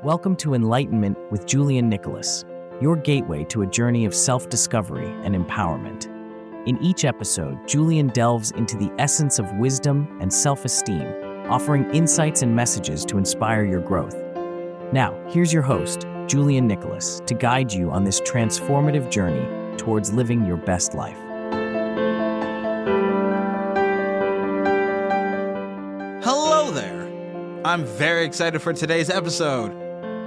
Welcome to Enlightenment with Julian, your gateway to a journey of self-discovery and empowerment. In each episode, Julian delves into the essence of wisdom and self-esteem, offering insights and messages to inspire your growth. Now, here's your host, Julian, to guide you on this transformative journey towards living your best life. Hello there! I'm very excited for today's episode.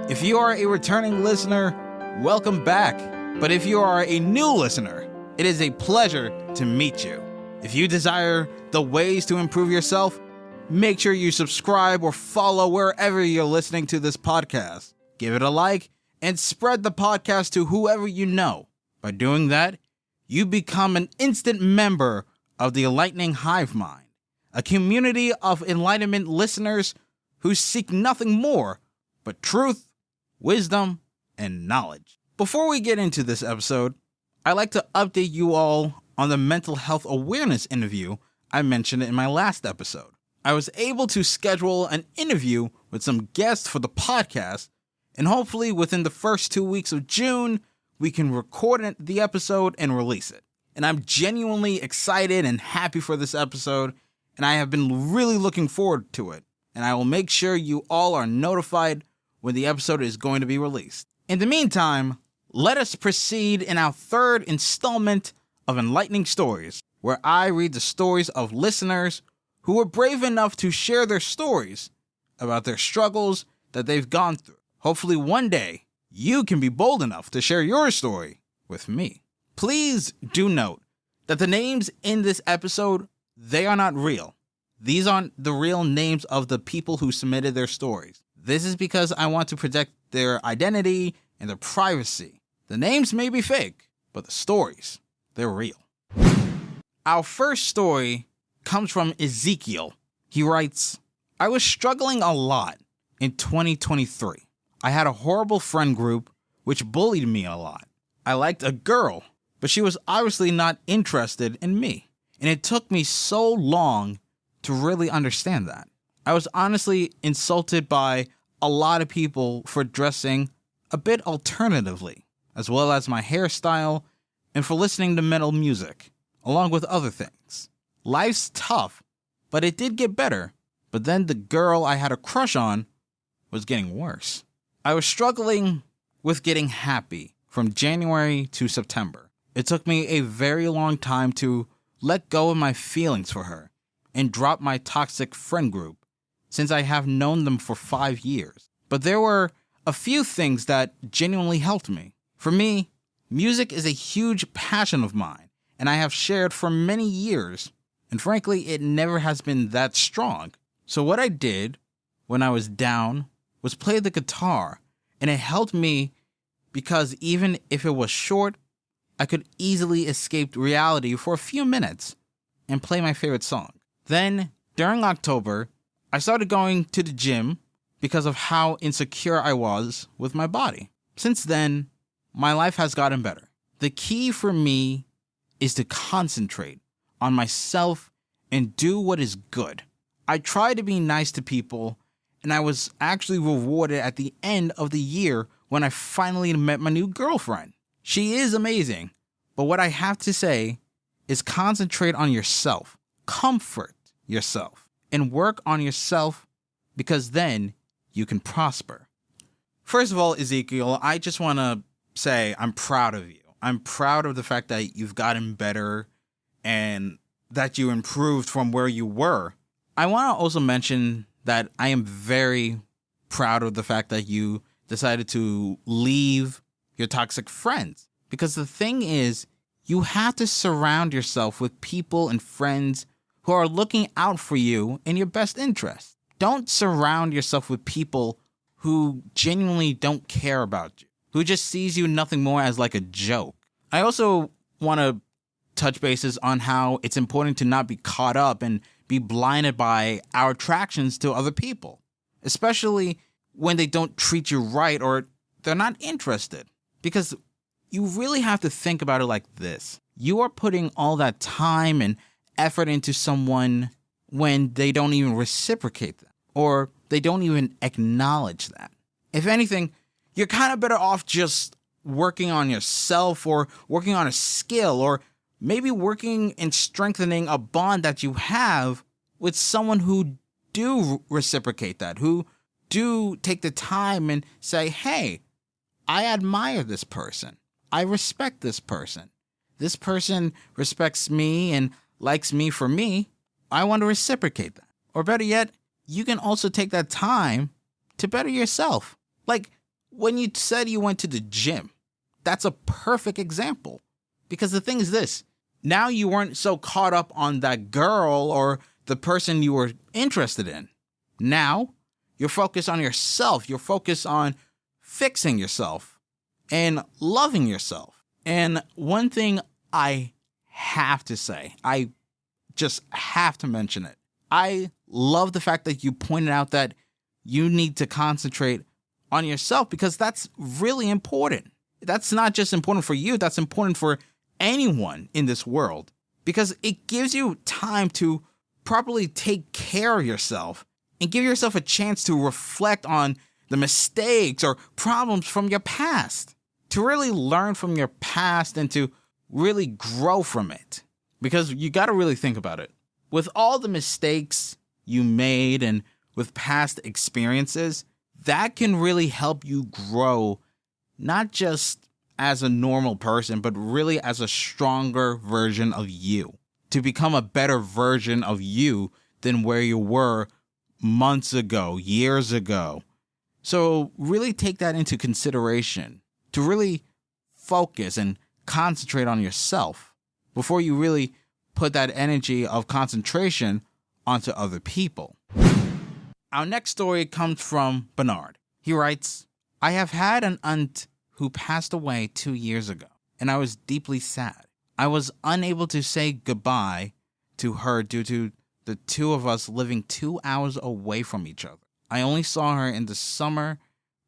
If you are a returning listener, welcome back. But if you are a new listener, it is a pleasure to meet you. If you desire the ways to improve yourself, make sure you subscribe or follow wherever you're listening to this podcast. Give it a like and spread the podcast to whoever you know. By doing that, you become an instant member of the Enlightening Hive Mind, a community of enlightenment listeners who seek nothing more but truth, wisdom, and knowledge. Before we get into this episode, I'd like to update you all on the mental health awareness interview I mentioned in my last episode. I was able to schedule an interview with some guests for the podcast, and hopefully within the first 2 weeks of June, we can record the episode and release it. And I'm genuinely excited and happy for this episode, and I have been really looking forward to it. And I will make sure you all are notified when the episode is going to be released. In the meantime, let us proceed in our third installment of Enlightening Stories, where I read the stories of listeners who were brave enough to share their stories about their struggles that they've gone through. Hopefully one day, you can be bold enough to share your story with me. Please do note that the names in this episode, they are not real. These aren't the real names of the people who submitted their stories. This is because I want to protect their identity and their privacy. The names may be fake, but the stories, they're real. Our first story comes from Ezekiel. He writes, I was struggling a lot in 2023. I had a horrible friend group which bullied me a lot. I liked a girl, but she was obviously not interested in me. And it took me so long to really understand that. I was honestly insulted by a lot of people for dressing a bit alternatively, as well as my hairstyle and for listening to metal music, along with other things. Life's tough, but it did get better. But then the girl I had a crush on was getting worse. I was struggling with getting happy from January to September. It took me a very long time to let go of my feelings for her and drop my toxic friend group, since I have known them for 5 years. But there were a few things that genuinely helped me. For me, music is a huge passion of mine, and I have shared for many years, and frankly, it never has been that strong. So what I did when I was down was play the guitar, and it helped me because even if it was short, I could easily escape reality for a few minutes and play my favorite song. Then, during October, I started going to the gym because of how insecure I was with my body. Since then, my life has gotten better. The key for me is to concentrate on myself and do what is good. I try to be nice to people, and I was actually rewarded at the end of the year when I finally met my new girlfriend. She is amazing, but what I have to say is concentrate on yourself, comfort yourself, and work on yourself, because then you can prosper. First of all, Ezekiel, I just want to say I'm proud of you. I'm proud of the fact that you've gotten better and that you improved from where you were. I want to also mention that I am very proud of the fact that you decided to leave your toxic friends. Because the thing is, you have to surround yourself with people and friends who are looking out for you in your best interest. Don't surround yourself with people who genuinely don't care about you, who just sees you nothing more as like a joke. I also want to touch bases on how it's important to not be caught up and be blinded by our attractions to other people, especially when they don't treat you right or they're not interested. Because you really have to think about it like this. You are putting all that time and effort into someone when they don't even reciprocate that, or they don't even acknowledge that. If anything, you're kind of better off just working on yourself or working on a skill or maybe working and strengthening a bond that you have with someone who do reciprocate that, who do take the time and say, hey, I admire this person. I respect this person. This person respects me and likes me for me. I want to reciprocate that. Or better yet, you can also take that time to better yourself. Like when you said you went to the gym, that's a perfect example. Because the thing is this, now you weren't so caught up on that girl or the person you were interested in. Now you're focused on yourself. You're focused on fixing yourself and loving yourself. And one thing I have to say, I just have to mention it. I love the fact that you pointed out that you need to concentrate on yourself because that's really important. That's not just important for you, that's important for anyone in this world because it gives you time to properly take care of yourself and give yourself a chance to reflect on the mistakes or problems from your past, to really learn from your past and to really grow from it. Because you got to really think about it. With all the mistakes you made and with past experiences, that can really help you grow, not just as a normal person, but really as a stronger version of you, to become a better version of you than where you were months ago, years ago. So really take that into consideration to really focus and concentrate on yourself before you really put that energy of concentration onto other people. Our next story comes from Bernard. He writes, I have had an aunt who passed away 2 years ago, and I was deeply sad. I was unable to say goodbye to her due to the two of us living 2 hours away from each other. I only saw her in the summer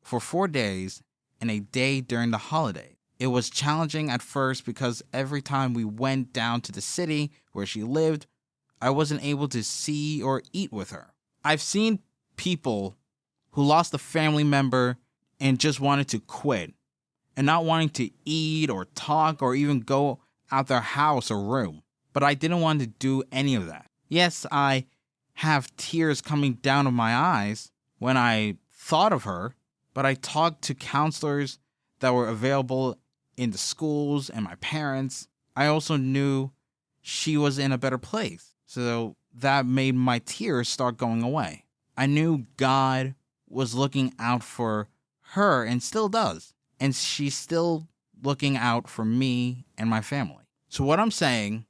for 4 days and a day during the holiday. It was challenging at first because every time we went down to the city where she lived, I wasn't able to see or eat with her. I've seen people who lost a family member and just wanted to quit and not wanting to eat or talk or even go out their house or room. But I didn't want to do any of that. Yes, I have tears coming down of my eyes when I thought of her, but I talked to counselors that were available in the schools and my parents. I also knew she was in a better place, so that made my tears start going away. I knew God was looking out for her and still does, and she's still looking out for me and my family. So what I'm saying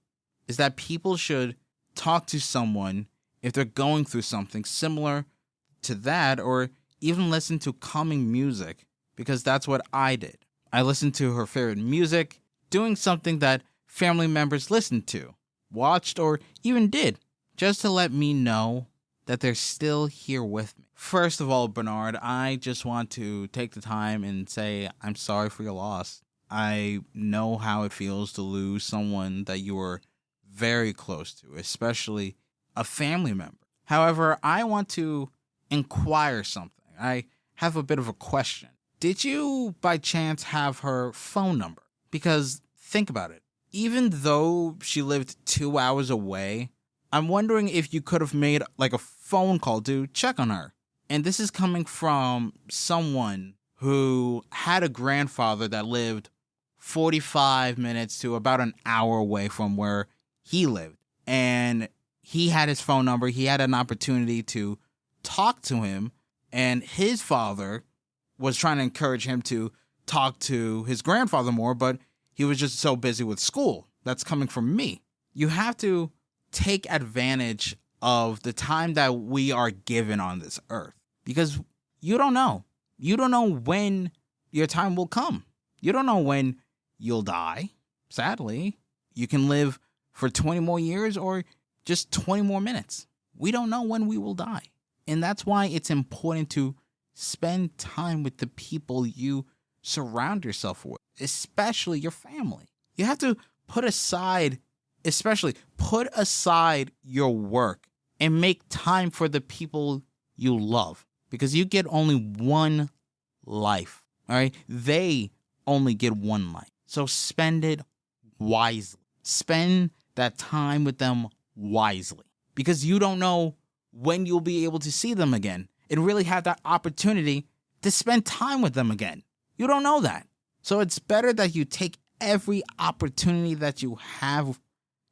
is that people should talk to someone if they're going through something similar to that, or even listen to calming music, because that's what I did. I listened to her favorite music, doing something that family members listened to, watched, or even did, just to let me know that they're still here with me. First of all, Bernard, I just want to take the time and say I'm sorry for your loss. I know how it feels to lose someone that you were very close to, especially a family member. However, I want to inquire something. I have a bit of a question. Did you, by chance, have her phone number? Because think about it. Even though she lived 2 hours away, I'm wondering if you could have made like a phone call to check on her. And this is coming from someone who had a grandfather that lived 45 minutes to about an hour away from where he lived. And he had his phone number. He had an opportunity to talk to him. And his father was trying to encourage him to talk to his grandfather more, but he was just so busy with school. That's coming from me. You have to take advantage of the time that we are given on this earth, because you don't know. You don't know when your time will come. You don't know when you'll die. Sadly, you can live for 20 more years or just 20 more minutes. We don't know when we will die. And that's why it's important to spend time with the people you surround yourself with, especially your family. You have to put aside your work and make time for the people you love, because you get only one life. All right. They only get one life. So spend it wisely. Spend that time with them wisely, because you don't know when you'll be able to see them again and really have that opportunity to spend time with them again. You don't know that. So it's better that you take every opportunity that you have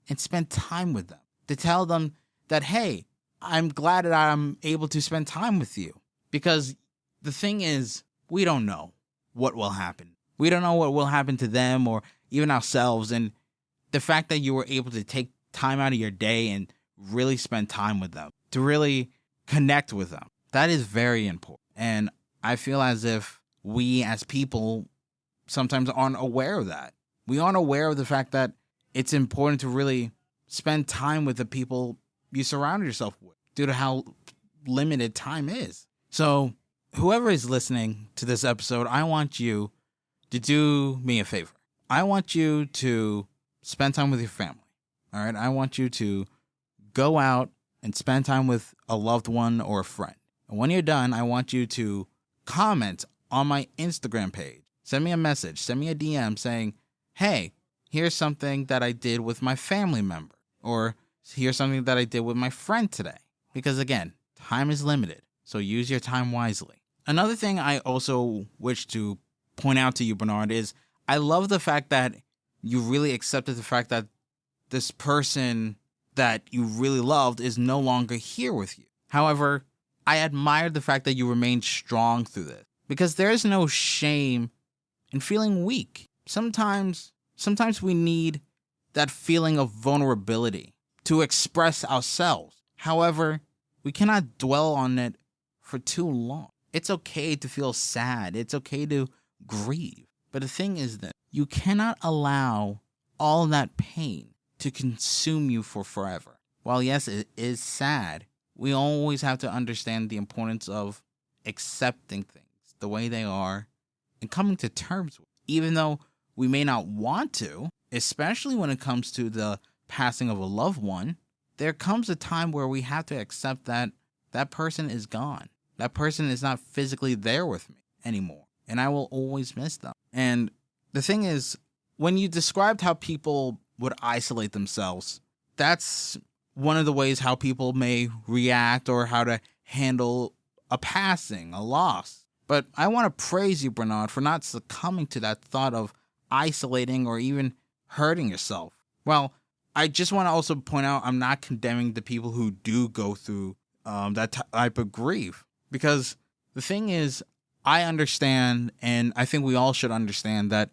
and spend time with them, to tell them that, hey, I'm glad that I'm able to spend time with you. Because the thing is, we don't know what will happen. We don't know what will happen to them or even ourselves. And the fact that you were able to take time out of your day and really spend time with them, to really connect with them, that is very important. And I feel as if we as people sometimes aren't aware of that. We aren't aware of the fact that it's important to really spend time with the people you surround yourself with due to how limited time is. So whoever is listening to this episode, I want you to do me a favor. I want you to spend time with your family. All right. I want you to go out and spend time with a loved one or a friend. And when you're done, I want you to comment on my Instagram page. Send me a message, send me a DM saying, hey, here's something that I did with my family member, or here's something that I did with my friend today. Because again, time is limited, so use your time wisely. Another thing I also wish to point out to you, Bernard, is I love the fact that you really accepted the fact that this person that you really loved is no longer here with you. However, I admired the fact that you remained strong through this, because there is no shame in feeling weak. Sometimes we need that feeling of vulnerability to express ourselves. However, we cannot dwell on it for too long. It's okay to feel sad. It's okay to grieve. But the thing is that you cannot allow all that pain to consume you for forever. While yes, it is sad, we always have to understand the importance of accepting things the way they are and coming to terms with it. Even though we may not want to, especially when it comes to the passing of a loved one, there comes a time where we have to accept that that person is gone. That person is not physically there with me anymore, and I will always miss them. And the thing is, when you described how people would isolate themselves, that's one of the ways how people may react or how to handle a passing, a loss. But I want to praise you, Bernard, for not succumbing to that thought of isolating or even hurting yourself. Well, I just want to also point out I'm not condemning the people who do go through that type of grief. Because the thing is, I understand, and I think we all should understand, that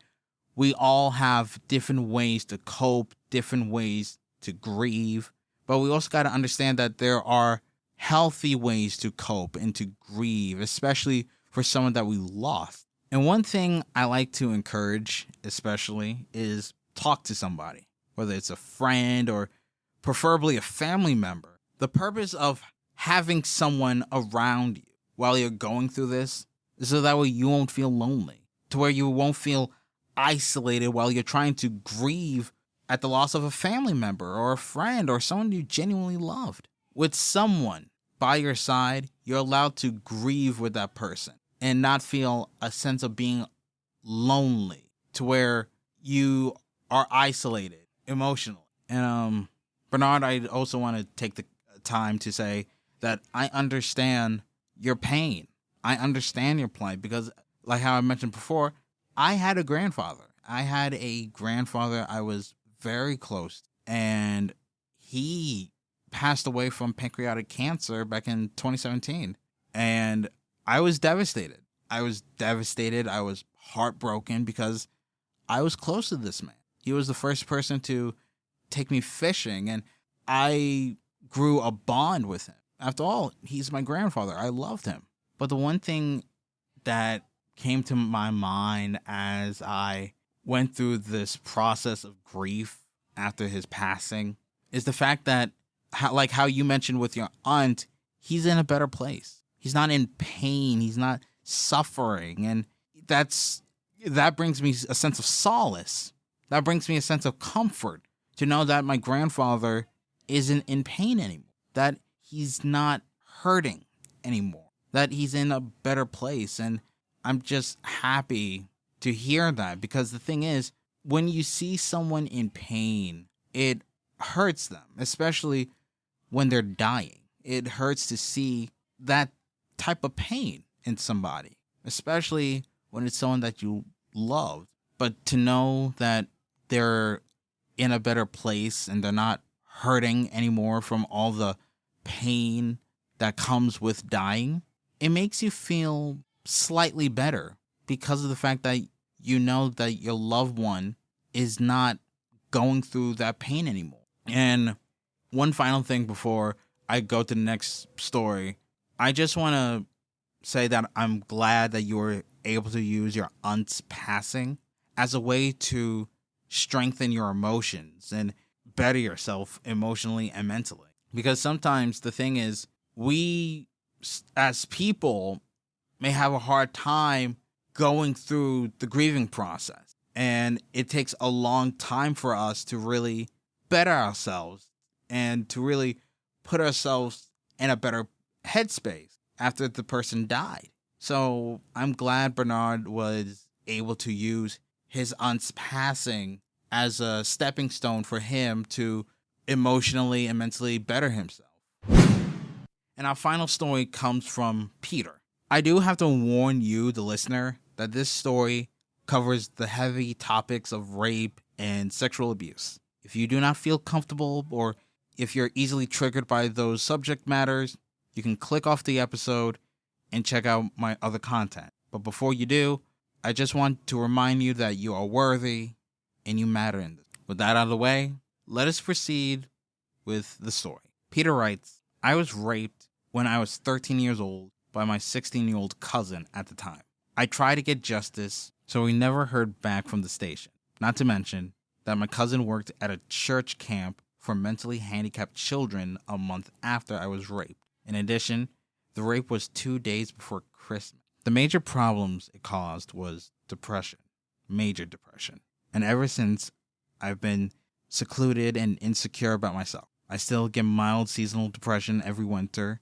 we all have different ways to cope, different ways to grieve. But we also got to understand that there are healthy ways to cope and to grieve, especially for someone that we lost. And one thing I like to encourage, especially, is talk to somebody, whether it's a friend or preferably a family member. The purpose of having someone around you while you're going through this is so that way you won't feel lonely, to where you won't feel isolated while you're trying to grieve at the loss of a family member or a friend or someone you genuinely loved. With someone by your side, you're allowed to grieve with that person and not feel a sense of being lonely, to where you are isolated emotionally. And Bernard, I also want to take the time to say that I understand your pain. I understand your plight, because like how I mentioned before, I had a grandfather. I was very close to, and he passed away from pancreatic cancer back in 2017. And I was devastated. I was heartbroken, because I was close to this man. He was the first person to take me fishing, and I grew a bond with him. After all, he's my grandfather. I loved him. But the one thing that came to my mind as I went through this process of grief after his passing is the fact that, how you mentioned with your aunt, he's in a better place. He's not in pain. He's not suffering. And that brings me a sense of solace. That brings me a sense of comfort to know that my grandfather isn't in pain anymore, that he's not hurting anymore, that he's in a better place. And I'm just happy to hear that, because the thing is, when you see someone in pain, it hurts them, especially when they're dying. It hurts to see that type of pain in somebody, especially when it's someone that you love. But to know that they're in a better place and they're not hurting anymore from all the pain that comes with dying, it makes you feel slightly better, because of the fact that you know that your loved one is not going through that pain anymore. And one final thing before I go to the next story, I just want to say that I'm glad that you were able to use your aunt's passing as a way to strengthen your emotions and better yourself emotionally and mentally. Because sometimes the thing is, we as people may have a hard time going through the grieving process. And it takes a long time for us to really better ourselves and to really put ourselves in a better headspace after the person died. So I'm glad Bernard was able to use his aunt's passing as a stepping stone for him to emotionally and mentally better himself. And our final story comes from Peter. I do have to warn you, the listener, that this story covers the heavy topics of rape and sexual abuse. If you do not feel comfortable, or if you're easily triggered by those subject matters, you can click off the episode and check out my other content. But before you do, I just want to remind you that you are worthy and you matter in this. With that out of the way, let us proceed with the story. Peter writes, I was raped when I was 13 years old by my 16-year-old cousin at the time. I tried to get justice, so we never heard back from the station. Not to mention that my cousin worked at a church camp for mentally handicapped children a month after I was raped. In addition, the rape was 2 days before Christmas. The major problems it caused was depression, major depression. And ever since, I've been secluded and insecure about myself. I still get mild seasonal depression every winter,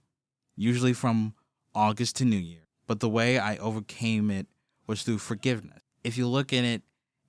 usually from August to New Year. But the way I overcame it was through forgiveness. If you look at it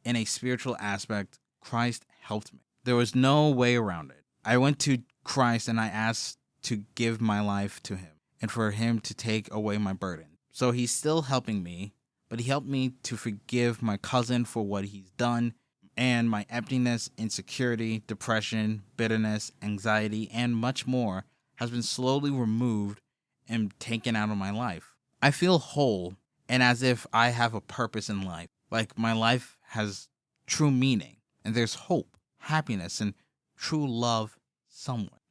in a spiritual aspect, Christ helped me. There was no way around it. I went to Christ and I asked to give my life to him and for him to take away my burden. So he's still helping me, but he helped me to forgive my cousin for what he's done, and my emptiness, insecurity, depression, bitterness, anxiety, and much more has been slowly removed and taken out of my life. I feel whole and as if I have a purpose in life, like my life has true meaning and there's hope, happiness, and true love somewhere.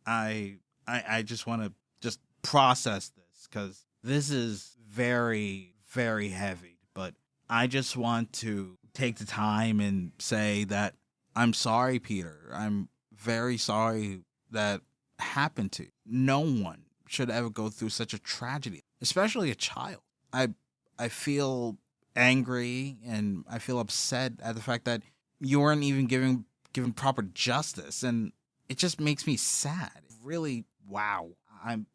I just want to just process this, because this is very, very heavy, but I just want to take the time and say that I'm sorry, Peter. I'm very sorry that happened to you. No one should ever go through such a tragedy, especially a child. I feel angry and I feel upset at the fact that you weren't even given proper justice, and it just makes me sad. Really, wow. I'm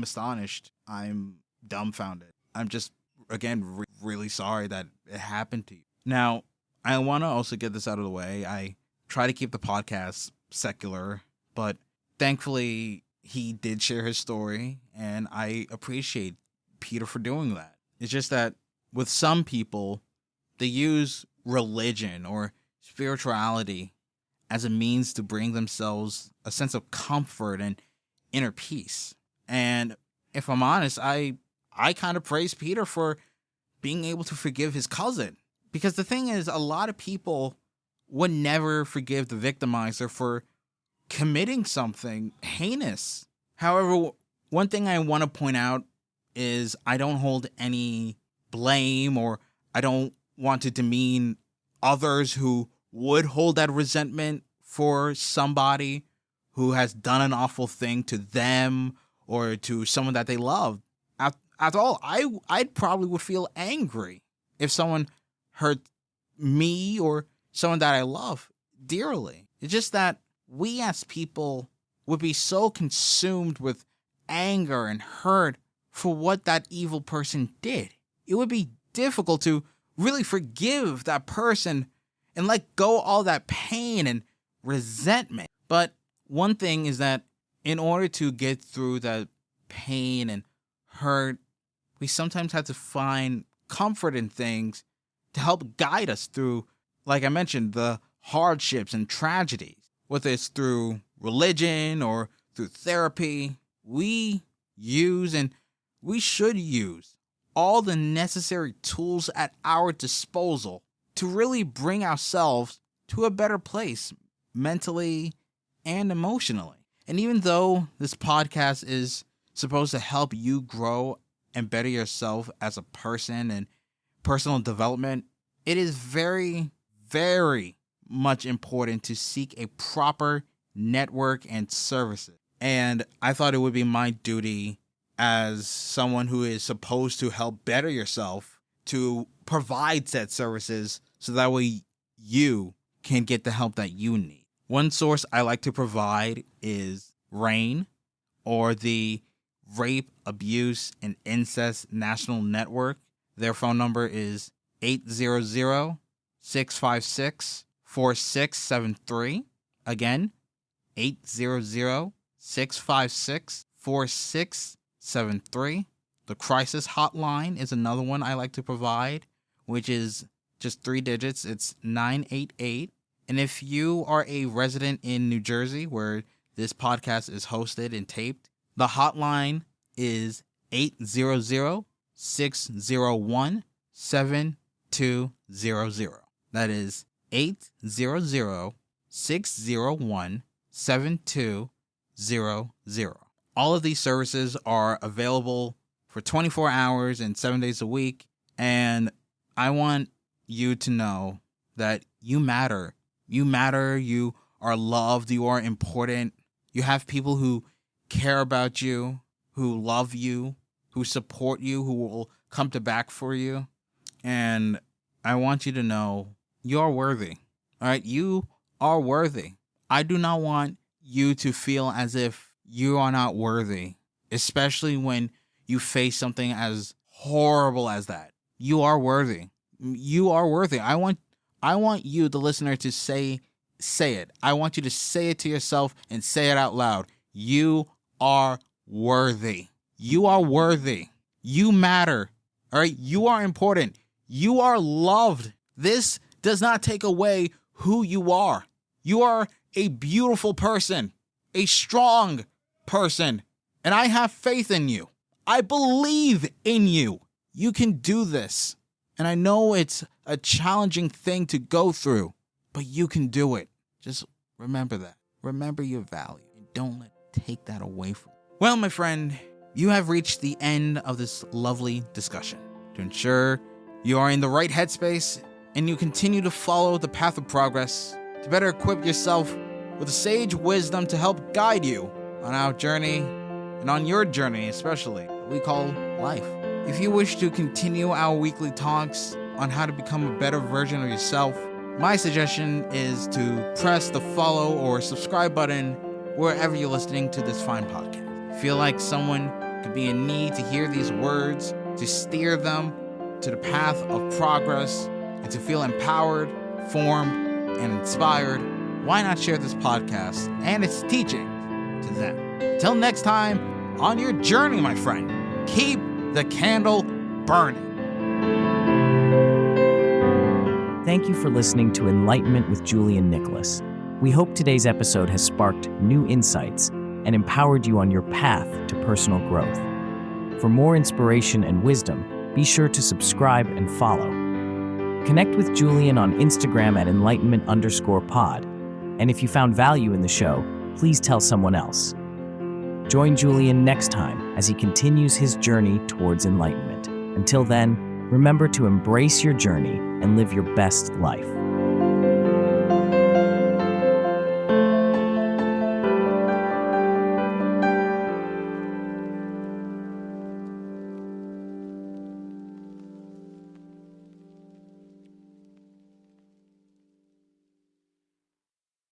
astonished. I'm dumbfounded. I'm just, again, really sorry that it happened to you. Now, I want to also get this out of the way. I try to keep the podcast secular, but thankfully he did share his story, and I appreciate Peter for doing that. It's just that with some people, they use religion or spirituality as a means to bring themselves a sense of comfort and inner peace. And if I'm honest, I kind of praise Peter for being able to forgive his cousin. Because the thing is, a lot of people would never forgive the victimizer for committing something heinous. However, one thing I want to point out is I don't hold any blame, or I don't want to demean others who would hold that resentment for somebody who has done an awful thing to them or to someone that they love. After all, I probably would feel angry if someone hurt me or someone that I love dearly. It's just that we as people would be so consumed with anger and hurt for what that evil person did. it would be difficult to really forgive that person and let go all that pain and resentment. But one thing is that in order to get through that pain and hurt, we sometimes have to find comfort in things to help guide us through, like I mentioned, the hardships and tragedies. Whether it's through religion or through therapy, we use and we should use all the necessary tools at our disposal to really bring ourselves to a better place mentally and emotionally. And even though this podcast is supposed to help you grow and better yourself as a person and personal development, it is very, very much important to seek a proper network and services. And I thought it would be my duty as someone who is supposed to help better yourself to provide said services so that way you can get the help that you need. One source I like to provide is RAIN, or the Rape, Abuse, and Incest National Network. Their phone number is 800-656-4673. Again, 800-656-4673. The crisis hotline is another one I like to provide, which is just 3 digits. It's 988. And if you are a resident in New Jersey, where this podcast is hosted and taped, the hotline is 800-601-7200. That is 800-601-7200. All of these services are available for 24 hours and 7 days a week. And I want you to know that you matter. You matter. You are loved. You are important. You have people who care about you, who love you, who support you, who will come to back for you. And I want you to know you're worthy. All right? You are worthy. I do not want you to feel as if you are not worthy, especially when you face something as horrible as that. You are worthy. You are worthy. I want you, the listener, to say it. I want you to say it to yourself and say it out loud. You are worthy. You are worthy. You matter. All right? You are important. You are loved. This does not take away who you are. You are a beautiful person, a strong person, and I have faith in you. I believe in you. You can do this. And I know it's a challenging thing to go through, but you can do it. Just remember that. Remember your value and don't let it take that away from you. Well, my friend, you have reached the end of this lovely discussion. To ensure you are in the right headspace and you continue to follow the path of progress, to better equip yourself with sage wisdom to help guide you on our journey and on your journey especially, that we call life. If you wish to continue our weekly talks on how to become a better version of yourself, my suggestion is to press the follow or subscribe button wherever you're listening to this fine podcast. Feel like someone could be in need to hear these words, to steer them to the path of progress, and to feel empowered, formed, and inspired, why not share this podcast and its teaching to them? Till next time, on your journey, my friend, keep the candle burning. Thank you for listening to Enlightenment with Julian Nicholas. We hope today's episode has sparked new insights and empowered you on your path to personal growth. For more inspiration and wisdom, be sure to subscribe and follow. Connect with Julian on Instagram at enlightenment_pod. And if you found value in the show, please tell someone else. Join Julian next time as he continues his journey towards enlightenment. Until then, remember to embrace your journey and live your best life.